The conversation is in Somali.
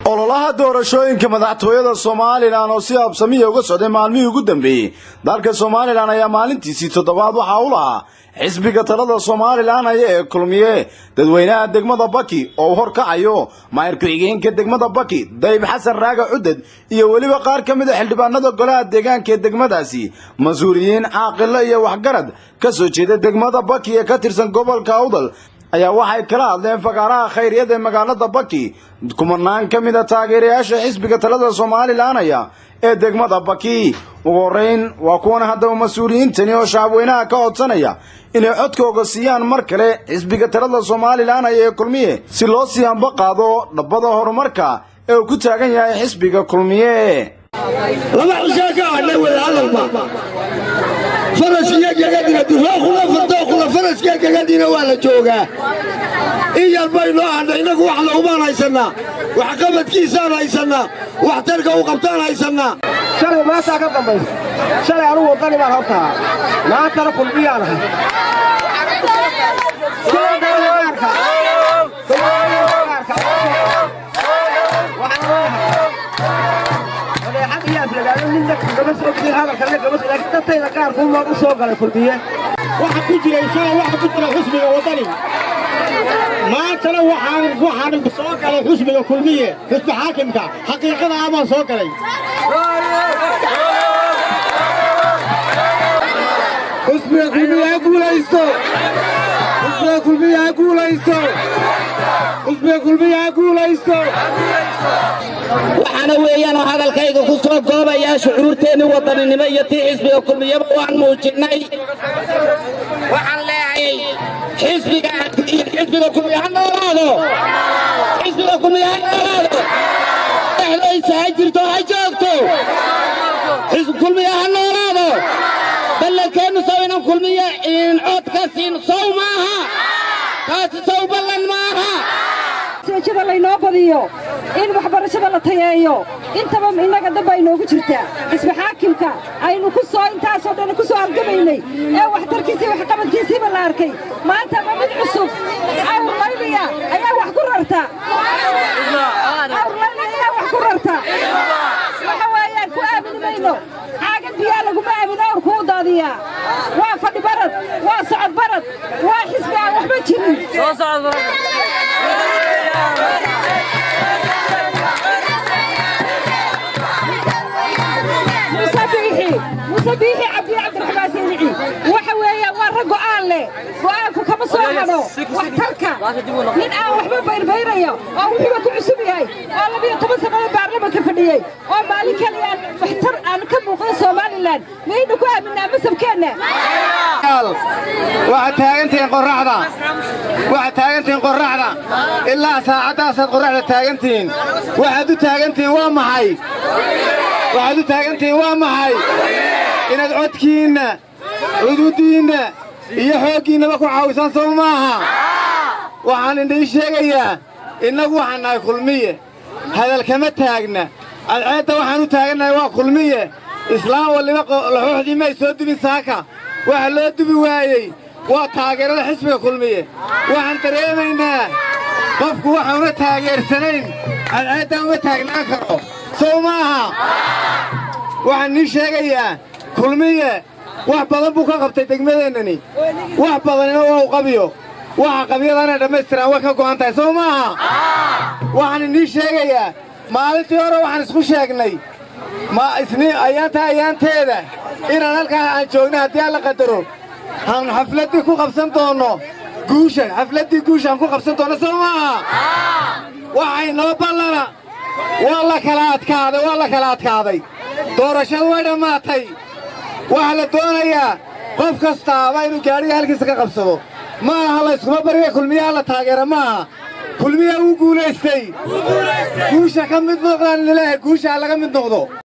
ololaha doorashooyinka madaxtooyada Soomaaliland oo si habsami uga socday maalmihii ugu dambeeyay dalka Soomaaliland ayaa maalintiisii toddobaad waxa uu lahaa xisbiga talada Soomaaliland ee kulmiye dadweynaha degmada Baki oo horkacayo maayir ku-xigeenka degmada Baki Dayib Xasan Raaga Cudad iyo waliba qaar ka mid ah xildhibaanada golaha deegaanka ee degmadaasi mas'uuliyiin caaqil iyo waxgarad ka soo jeeda degmada Baki ee ka tirsan gobolka Awdal ayaa waxay kala hadleen faqaraha khayriyada ee magaalada Baki kumanaan ka mid ah taageerayaasha xisbiga talada Soomaaliland ee degmada Baki ugu horeyn waa kuwan hadda mas'uuliyiintani oo shacabweynaha ka codsanaya inay codkooda siiyaan mar kale xisbiga talada Soomaaliland ee kulmiye si loo sii anba qaado dhabada horumarka ee uu ku taagan yahay xisbiga kulmiye laba xushaaka hadhay wada hadalba farasiga gagadina dufaaquna fardoquna farasiga gagadina waa la joogaa in yar baynu hadhay inagu wax loomaan haysanaa wax qabadkiisaan haysanaa wax tarka u qabtaan haysanaa shalay maanta ka dambaysa shalay anigu wadani baan hortaa maantana kulmiyaan ahay waxa ku jira xisbiga wadani maantana waxaan soo galay xisbiga kulmiye xisbi xaakimka xaqiiqada ama soo galay xisbiga kulmiye guulaysto xisbiga kulmiye guulaysto xisbiga kulmiye guulaysto waxaana weeyaan hadalkayga ku soo goobaya shucuurteena wadaninimo iyo tii xisbiga kulmiyaba waan muujinay waxaan leeyahay xisbiga kulmiye ha noolaado xisbiga kulmiye ha noolaado dhexdaysa ha jirto ha joogto xisbiga kulmiye ha noolaado ballankeenu sow inaan kulmiye in cod ka siin sow maaha taasi sow ballan maaha seejada laynoo badiyo in waxbarashada la tayeeyo intaba innaga damba inoogu jirtaa xisbi xaakimka aynu ku soo intaasoo dhan ku soo halgamaynay ee waxtarkiisii waxqabadkiisiiba la arkay maanta ma mid cusub awrlayliya ayaa wax ku rarta waxa weeyaan ku aamini mayno caagan biyaa laguma aamino awrku u daadiyaa waa fadhi barad waa socod barad waa xisbi aan waxba jirin musabiixi cabdiraxmaan seenixi waxa weeye waa rag go'aan leh go'aanku kama soo hadho waxtarka nin aan waxba bayrbayrayo oo wuxuuba ku cusub yahay oo 12 sano baarlamaanka fadhiyey oo maalin kaliya waxtar aan ka muuqdo Soomaaliland maynu ku aaminaa masabkeena waxa taagantiin qorraxda ilaa saacadaas qorraxda taagantiin waxaad u taagantiin waa maxay inaad codkiinna cududiinna iyo xooggiinnaba ku caawisaan soo maaha waxaan indhii sheegayaa innagu waxaan nahay kulmiye hadal kama taagna cadceedda waxaan u taagannahay waa kulmiye islaam waliba laxooxdii may soo dubin saaka waxa loo dubi waayey waa taageerada xisbiga kulmiye waxaan dareemaynaa qofku waxauna taageersanayn cadceedda uma taagnaan karo sow maaha waxaan nii sheegayaa kulmiye wax badan buu ka qabtay degmadeennani wax badanina waa u qabiyo waxa qabyadana dhammaystiraan way ka go'an tahay soo maaha waxaan inii sheegayaa maalintii hore waxaan isku sheegnay ayaanteeda inaan halkaa aan joogna haddii alla qadaro aan xafladdii ku qabsan doonno xafladdii guusha aan ku qabsan doonno soo maaha waxay noo ballana waa la kala adkaaday doorashadu way dhammaatay waxaa la doonayaa qof kastaaba inuu gaadhiga halkiisa ka qabsado ma aha layskuma bariga kulmiyaha la taageera maaha kulmiya wuu guulaystay guusha ka mid noqdaan lilehe guusha laga mid noqdo